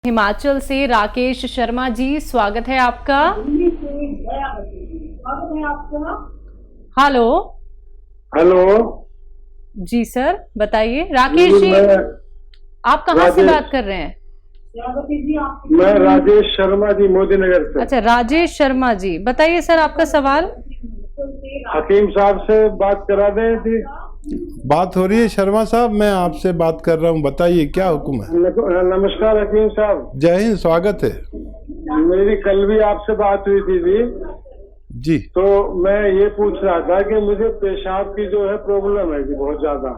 हिमाचल से राकेश शर्मा जी, स्वागत है आपका। हेलो। हेलो जी सर, बताइए। राकेश जी, आप कहाँ से बात कर रहे हैं? मैं राजेश शर्मा जी, मोदी नगर से। अच्छा, राजेश शर्मा जी, बताइए सर आपका सवाल। हकीम साहब से बात करा दें जी। बात हो रही है शर्मा साहब, मैं आपसे बात कर रहा हूँ, बताइए क्या हुक्म है। नमस्कार हकीम साहब। जय हिंद, स्वागत है। मेरी कल भी आपसे बात हुई थी जी। तो मैं ये पूछ रहा था कि मुझे पेशाब की जो है प्रॉब्लम है जी बहुत ज्यादा।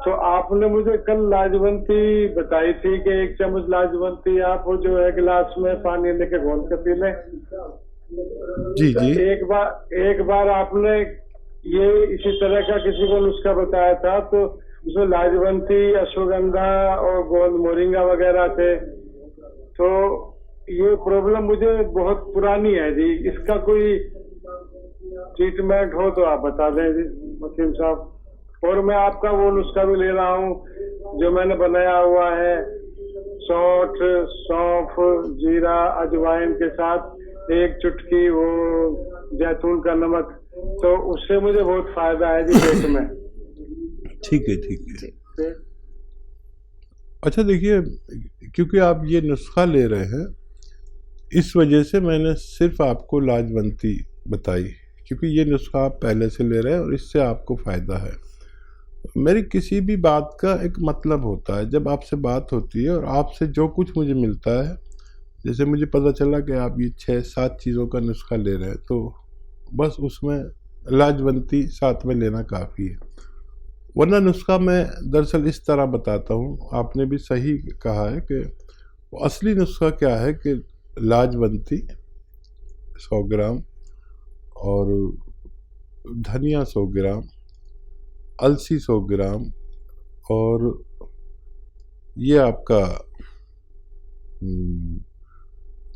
तो आपने मुझे कल लाजवंती बताई थी कि 1 चम्मच लाजवंती आप वो जो है गिलास में पानी लेके घोल के पी लें। जी जी। एक बार आपने ये इसी तरह का किसी को नुस्खा बताया था, तो उसमें लाजवंती, अश्वगंधा और गोंद मोरिंगा वगैरह थे। तो ये प्रॉब्लम मुझे बहुत पुरानी है जी, इसका कोई ट्रीटमेंट हो तो आप बता दें जी हकीम साहब। और मैं आपका वो नुस्खा भी ले रहा हूँ जो मैंने बनाया हुआ है, सौंठ, सौंफ, जीरा, अजवाइन के साथ 1 चुटकी वो जैतून का नमक, तो उससे मुझे बहुत फायदा है जी पेट में। ठीक है, ठीक है। अच्छा देखिए, क्योंकि आप ये नुस्खा ले रहे हैं, इस वजह से मैंने सिर्फ आपको लाजवंती बताई, क्योंकि ये नुस्खा आप पहले से ले रहे हैं और इससे आपको फ़ायदा है। मेरी किसी भी बात का एक मतलब होता है। जब आपसे बात होती है और आपसे जो कुछ मुझे मिलता है, जैसे मुझे पता चला कि आप ये 6-7 चीज़ों का नुस्खा ले रहे हैं, तो बस उसमें लाजवंती साथ में लेना काफ़ी है। वरना नुस्खा मैं दरअसल इस तरह बताता हूँ, आपने भी सही कहा है कि असली नुस्खा क्या है कि लाजवंती 100 ग्राम और धनिया 100 ग्राम, अलसी 100 ग्राम और ये आपका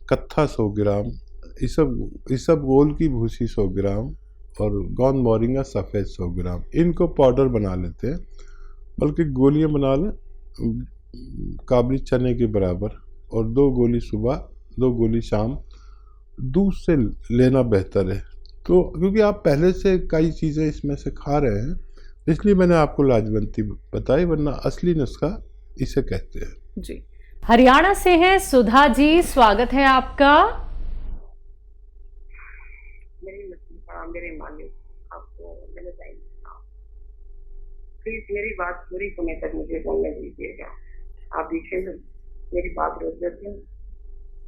कत्था 100 ग्राम, ये सब गोल की भूसी 100 ग्राम और गोंद मोरिंगा सफ़ेद 100 ग्राम, इनको पाउडर बना लेते हैं, बल्कि गोलियां बना लें काबली चने के बराबर, और 2 गोली सुबह 2 गोली शाम, दूध से लेना बेहतर है। तो क्योंकि आप पहले से कई चीज़ें इसमें से खा रहे हैं, इसलिए मैंने आपको लाजवंती बताई, वरना असली नुस्खा इसे कहते हैं। जी। हरियाणा से हैं सुधा जी, स्वागत है आपका। मेरे मालिक आपको मैंने प्लीज मेरी बात पूरी होने तक मुझे बोलने दीजिएगा। आप बीच में मेरी बात रोक देते हैं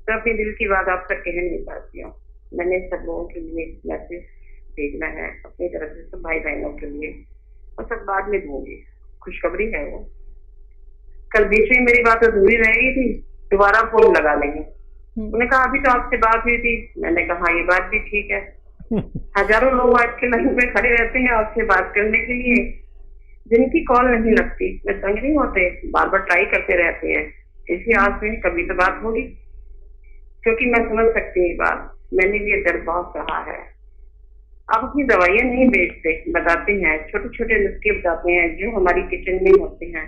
तो अपने दिल की बात आप तक कह नहीं पाती हूँ। मैंने सब लोगों के लिए मैसेज भेजना है अपनी तरफ से, सब भाई बहनों के लिए, और सब बाद में दूंगी। खुशखबरी है वो, कल बीच में मेरी बात अधूरी रह गई थी, दोबारा फोन लगा लेंगे। उन्होंने कहा अभी तो आपसे बात हुई थी। मैंने कहा ये बात भी ठीक है। हजारों लोग आज के लाइन पे खड़े रहते हैं आपसे बात करने के लिए, जिनकी कॉल नहीं लगती, वे तंग नहीं होते, बार बार ट्राई करते रहते हैं। इसी आस में कभी तो बात होगी, क्योंकि मैं समझ सकती हूँ बात, मैंने भी ये दर्द बहुत सहा है। आप अपनी दवाइयाँ नहीं बेचते, बताते हैं, छोटे छोटे नुस्खे बताते हैं जो हमारी किचन में होते हैं,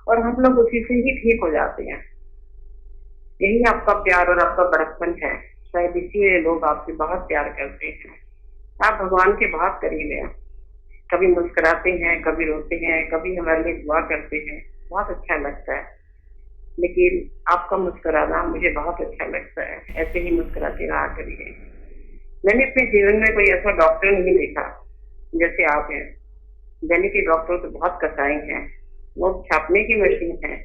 और हम लोग उसी से ही ठीक हो जाते हैं। यही आपका प्यार और आपका बड़कपन है, शायद इसीलिए लोग आपसे बहुत प्यार करते हैं। आप भगवान के बहुत करीब हैं, कभी मुस्कुराते हैं, कभी रोते हैं, कभी हमारे लिए दुआ करते हैं, बहुत अच्छा लगता है। लेकिन आपका मुस्कुराना मुझे बहुत अच्छा लगता है, ऐसे ही मुस्कुराते रहा करिए। मैंने अपने जीवन में कोई ऐसा डॉक्टर नहीं देखा जैसे आप हैं। दिल्ली के डॉक्टर तो बहुत कसाई हैं, वो छापने की मशीन है,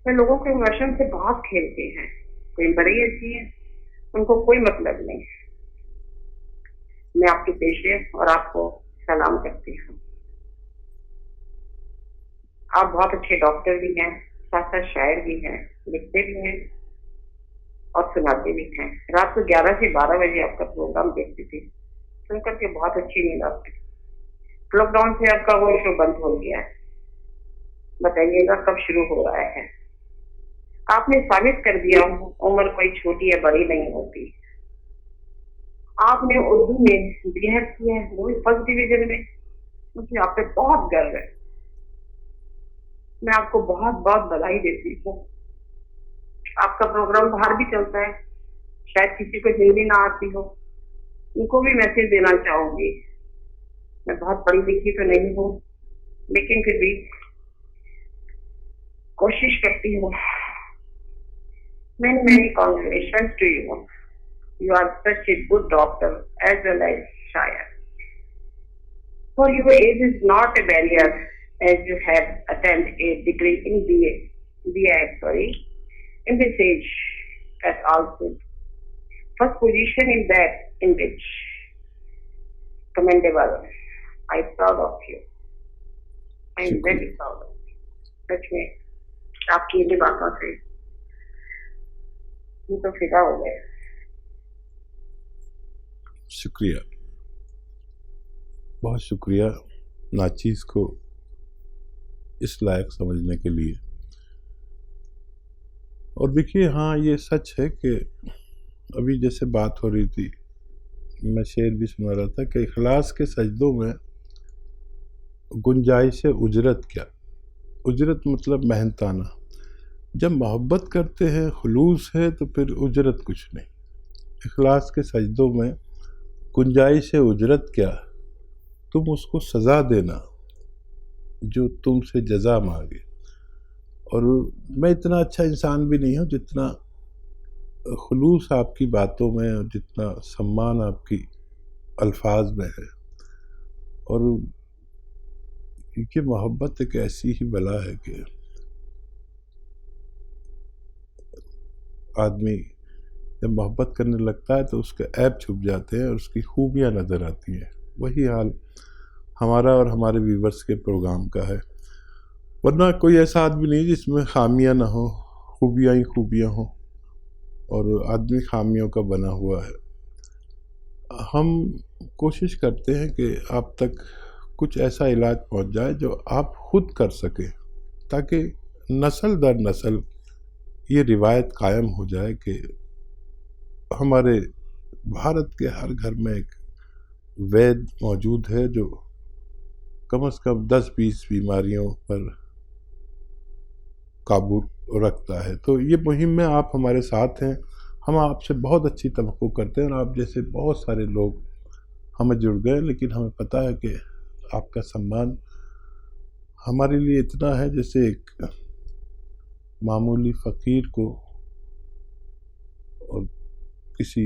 वे लोगों के इमोशन से बहुत खेलते हैं। कोई बड़ी ऐसी है, उनको कोई मतलब नहीं। मैं आपके पेशे और आपको सलाम करती हूँ। आप बहुत अच्छे डॉक्टर भी हैं, साथ साथ शायर भी हैं, लिखते भी हैं और सुनाते भी हैं। रात को 11 से 12 बजे आपका प्रोग्राम देखती थी, सुनकर के बहुत अच्छी नींद आती। लॉकडाउन से आपका वो शो बंद हो गया है, बताइएगा कब शुरू हो रहा है। आपने साबित कर दिया उम्र कोई छोटी या बड़ी नहीं होती। आपने उर्दू में बीएड किया है, वो भी फर्स्ट डिवीजन में, मुझे आप पे बहुत गर्व है। मैं आपको बहुत बहुत बधाई देती हूँ। आपका प्रोग्राम बाहर भी चलता है, शायद किसी को हिंदी ना आती हो, उनको भी मैसेज देना चाहूंगी। मैं बहुत पढ़ी लिखी तो नहीं हूँ, लेकिन फिर भी कोशिश करती हूँ। Many congratulations to you. You are such a good doctor as well as shire. For your age is not a barrier, as you have attained a degree in BA in this age as also first position in that in which commendable. I am proud of you. I am very proud of you. सच में आपकी इन बातों से तो फिदा हो गए। शुक्रिया, बहुत शुक्रिया नाचीज को इस लायक समझने के लिए। और देखिए, हाँ ये सच है कि अभी जैसे बात हो रही थी, मैं शेर भी सुना रहा था कि इखलास के सजदों में गुंजाइश उजरत क्या। उजरत मतलब मेहनताना। जब मोहब्बत करते हैं, खुलूस है, तो फिर उजरत कुछ नहीं। इखलास के सजदों में गुंजाइश उजरत क्या, तुम उसको सज़ा देना जो तुमसे जज़ा मांगे। और मैं इतना अच्छा इंसान भी नहीं हूँ जितना खुलूस आपकी बातों में और जितना सम्मान आपकी अल्फाज में है। और क्योंकि मोहब्बत एक ऐसी ही बला है कि आदमी जब मोहब्बत करने लगता है तो उसके ऐब छुप जाते हैं और उसकी खूबियाँ नज़र आती हैं। वही हाल हमारा और हमारे व्यूवर्स के प्रोग्राम का है। वरना कोई ऐसा आदमी नहीं जिसमें खामियाँ ना हो, खूबियाँ ही खूबियाँ हों, और आदमी खामियों का बना हुआ है। हम कोशिश करते हैं कि आप तक कुछ ऐसा इलाज पहुंच जाए जो आप खुद कर सकें, ताकि नस्ल दर नस्ल ये रिवायत कायम हो जाए कि हमारे भारत के हर घर में एक वैद्य मौजूद है जो कम से कम 10-20 बीमारियों पर काबू रखता है। तो ये मुहिम में आप हमारे साथ हैं। हम आपसे बहुत अच्छी तवक्को करते हैं और आप जैसे बहुत सारे लोग हमें जुड़ गए, लेकिन हमें पता है कि आपका सम्मान हमारे लिए इतना है जैसे एक मामूली फ़कीर को और किसी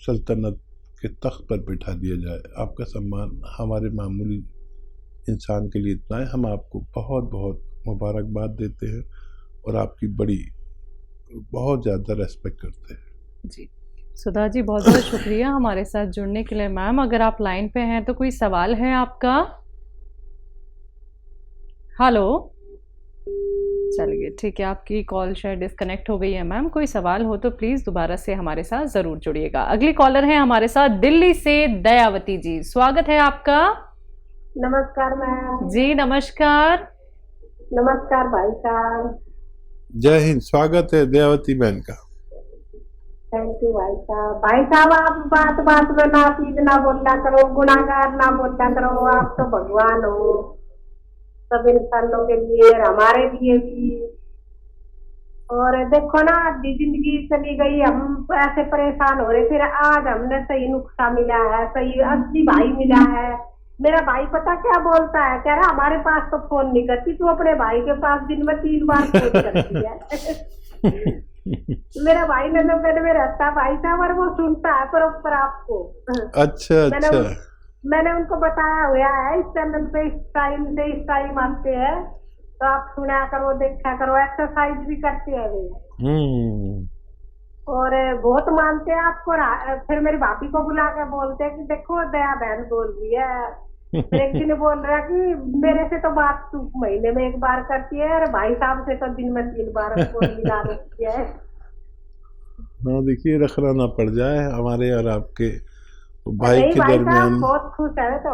सल्तनत के तख्त पर बिठा दिया जाए। आपका सम्मान हमारे मामूली इंसान के लिए इतना है। हम आपको बहुत बहुत मुबारकबाद देते हैं और आपकी बड़ी बहुत ज़्यादा रेस्पेक्ट करते हैं। जी सुधा जी, बहुत बहुत शुक्रिया हमारे साथ जुड़ने के लिए। मैम, अगर आप लाइन पे हैं तो कोई सवाल है आपका? हेलो, चलिए ठीक है, आपकी कॉल शायद डिस्कनेक्ट हो गई है। मैम, कोई सवाल हो तो प्लीज़ दोबारा से हमारे साथ ज़रूर जुड़िएगा। अगली कॉलर है हमारे साथ दिल्ली से दयावती जी, स्वागत है आपका। नमस्कार मैम। जी नमस्कार। नमस्कार भाई साहब। जय हिंद, स्वागत है दयावती बहन का। थैंक यू भाई साहब। भाई साहब, आप बात बात में नापीद ना बोलना करो, गुनाहगार ना बोलना करो। आप तो भगवान हो सब इंसानों के लिए, हमारे लिए भी। और देखो ना, आधी जिंदगी चली गई, हम ऐसे परेशान हो रहे, फिर आज हमने सही नुस्खा मिला है, सही असली भाई मिला है। मेरा भाई पता क्या बोलता है, कह रहा हमारे पास तो फोन नहीं करती, तू अपने भाई के पास दिन में 3 बार फोन करती है। मेरा भाई नंदन में रहता भाई साहब, और वो सुनता है प्रॉपर आपको। अच्छा अच्छा। मैंने उनको बताया हुआ है, इस चैनल पे इस टाइम से इस टाइम आते हैं, तो आप सुना करो, देखा करो, एक्सरसाइज भी करते हैं वे। और बहुत मानते हैं आपको। फिर मेरी भाभी को बुला के बोलते हैं कि देखो दया बहन बोल रही है। फिर एक दिन बोल रहा कि मेरे से तो बात तू महीने में 1 बार करती है, और भाई साहब से तो दिन में 3 बार फोन मिला देती है। हाँ देखिए, रखना ना पड़ जाए हमारे और आपके भाई के भाई दरमियान। साहब बहुत खुश है, तो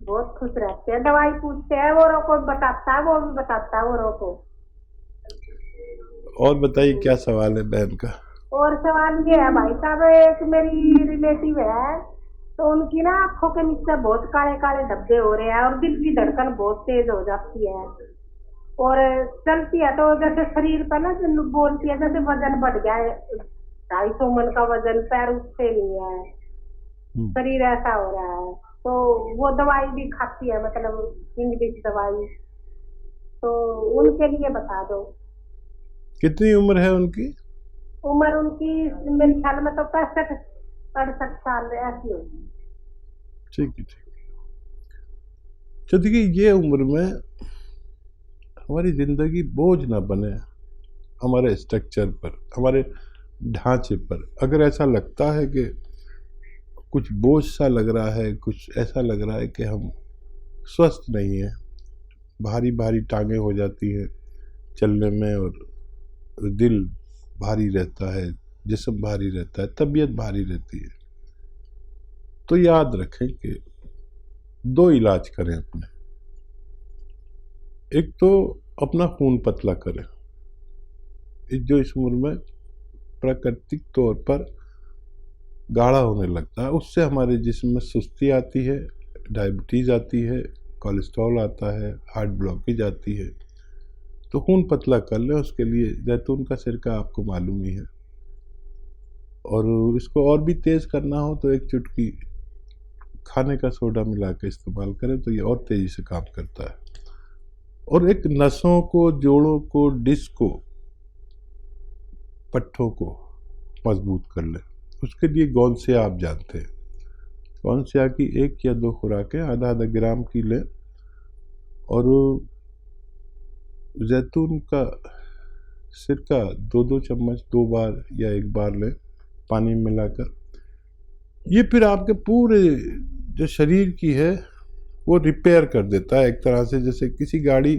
बहुत खुश रहते हैं। दवाई पूछते हैं, वो रोको बताता है, वो भी बताता है वो रोको। और बताइए क्या सवाल है बहन का? और सवाल ये है भाई साहब, एक मेरी रिलेटिव है, तो उनकी ना आंखों के नीचे बहुत काले काले धब्बे हो रहे हैं और दिल की धड़कन बहुत तेज हो जाती है। और चलती है तो जैसे शरीर पर ना जो बोलती है जैसे वजन बढ़ गया है, 250 मन का वजन, पैर उठते नहीं है, शरीर ऐसा हो रहा है। तो वो दवाई भी खाती है, मतलब इंग्लिश दवाई, तो उनके लिए बता दो। कितनी उम्र है उनकी? उम्र उनकी मेरे ख्याल में तो 65-68 साल ऐसी होगी। ठीक है, ठीक है। तो देखिए, ये उम्र में हमारी जिंदगी बोझ ना बने हमारे स्ट्रक्चर पर, हमारे ढांचे पर। अगर ऐसा लगता है कि कुछ बोझ सा लग रहा है, कुछ ऐसा लग रहा है कि हम स्वस्थ नहीं हैं, भारी भारी टांगें हो जाती हैं चलने में, और दिल भारी रहता है, जिस्म भारी रहता है, तबीयत भारी रहती है, तो याद रखें कि 2 इलाज करें अपने। एक तो अपना खून पतला करें, जो इस उम्र में प्राकृतिक तौर पर गाढ़ा होने लगता है, उससे हमारे जिस्म में सुस्ती आती है, डायबिटीज़ आती है, कोलेस्ट्रॉल आता है, हार्ट ब्लॉकेज आती है। तो खून पतला कर लें, उसके लिए जैतून का सिरका आपको मालूम ही है। और इसको और भी तेज़ करना हो तो 1 चुटकी खाने का सोडा मिला के इस्तेमाल करें, तो ये और तेज़ी से काम करता है। और एक नसों को, जोड़ों को, डिस्क को, पट्ठों को मजबूत कर लें। उसके लिए गोंसिया आप जानते हैं, गोंसिया की 1 या 2 खुराकें आधा ग्राम की लें, और जैतून का सिरका 2-2 चम्मच 2 बार या 1 बार लें पानी मिलाकर। ये फिर आपके पूरे जो शरीर की है वो रिपेयर कर देता है, एक तरह से जैसे किसी गाड़ी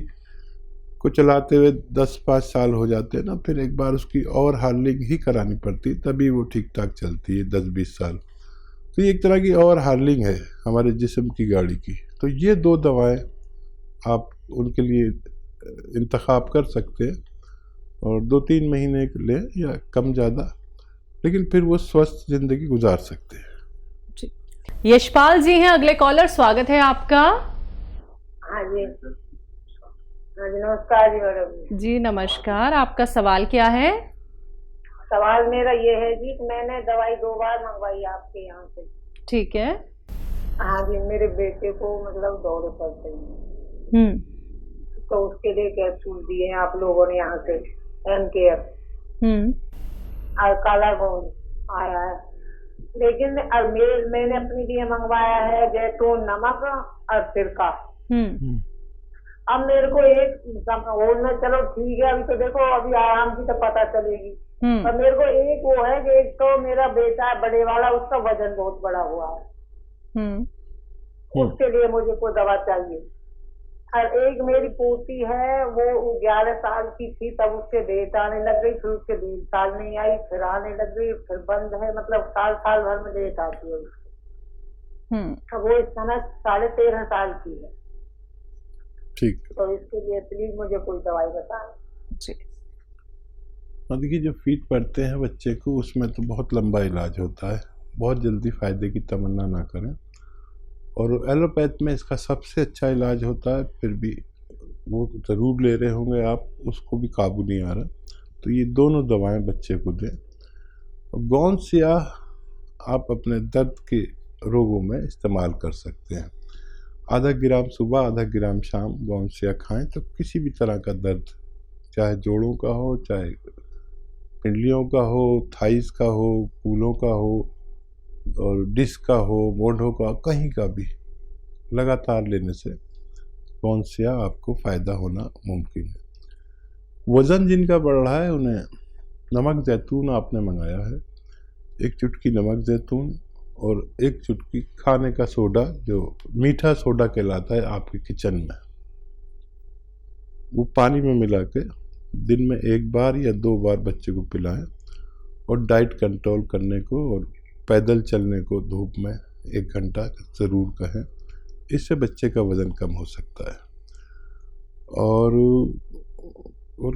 को चलाते हुए 10-5 साल हो जाते हैं ना, फिर एक बार उसकी और हार्लिंग ही करानी पड़ती, तभी वो ठीक ठाक चलती है 10-20 साल। तो ये एक तरह की और हार्लिंग है हमारे जिस्म की गाड़ी की। तो ये 2 दवाएं आप उनके लिए इंतखाब कर सकते हैं, और 2-3 महीने लें या कम ज़्यादा, लेकिन फिर वो स्वस्थ ज़िंदगी गुजार सकते हैं। यशपाल जी हैं अगले कॉलर, स्वागत है आपका। हाँ जी, हाँ जी, नमस्कार जी मैडम। जी नमस्कार, आपका सवाल क्या है? सवाल मेरा ये है जी कि मैंने दवाई 2 बार मंगवाई आपके यहाँ से। ठीक है। हाँ जी, मेरे बेटे को मतलब दौरे पड़ते हैं, तो उसके लिए कैप्सूल दिए हैं आप लोगों ने यहाँ से, एम केयर, और काला गोंद आया है। लेकिन मैंने अपने लिए मंगवाया है जैतून नमक और सिरका। अब मेरे को एक और में, चलो ठीक है, अभी तो देखो अभी आराम की तो पता चलेगी, पर मेरे को एक वो है कि एक तो मेरा बेटा है बड़े वाला, उसका वजन बहुत बड़ा हुआ है, उसके लिए मुझे कोई दवा चाहिए। और एक मेरी पोती है, वो 11 साल की थी तब उसके डेट आने लग गई, फिर उसके 1.5 साल नहीं आई, फिर आने लग गई, फिर बंद है, मतलब साल भर में डेट आती है उसकी। वो इस समय 13.5 साल की है। ठीक, तो इसके लिए प्लीज मुझे कोई दवाई बताएं। जी। देखिए, जो फीट पड़ते हैं बच्चे को, उसमें तो बहुत लंबा इलाज होता है, बहुत जल्दी फायदे की तमन्ना ना करें। और एलोपैथ में इसका सबसे अच्छा इलाज होता है, फिर भी वो ज़रूर ले रहे होंगे आप, उसको भी काबू नहीं आ रहा, तो ये दोनों दवाएं बच्चे को दें। गोंसिया आप अपने दर्द के रोगों में इस्तेमाल कर सकते हैं। आधा ग्राम सुबह, आधा ग्राम शाम गोंसिया खाएं, तो किसी भी तरह का दर्द, चाहे जोड़ों का हो, चाहे पिंडलियों का हो, थाइस का हो, कूलों का हो, और डिस्क का हो, मोढ़ों का, कहीं का भी, लगातार लेने से गोंसिया आपको फ़ायदा होना मुमकिन है। वज़न जिनका बढ़ रहा है, उन्हें नमक जैतून आपने मंगाया है, 1 चुटकी नमक जैतून और 1 चुटकी खाने का सोडा, जो मीठा सोडा कहलाता है आपके किचन में, वो पानी में मिला के दिन में 1 बार या 2 बार बच्चे को पिलाएं। और डाइट कंट्रोल करने को और पैदल चलने को धूप में 1 घंटा ज़रूर कहें, इससे बच्चे का वज़न कम हो सकता है। और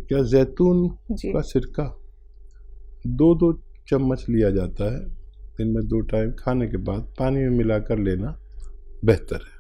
क्या, जैतून का सिरका 2-2 चम्मच लिया जाता है, दिन में 2 टाइम खाने के बाद पानी में मिलाकर लेना बेहतर है।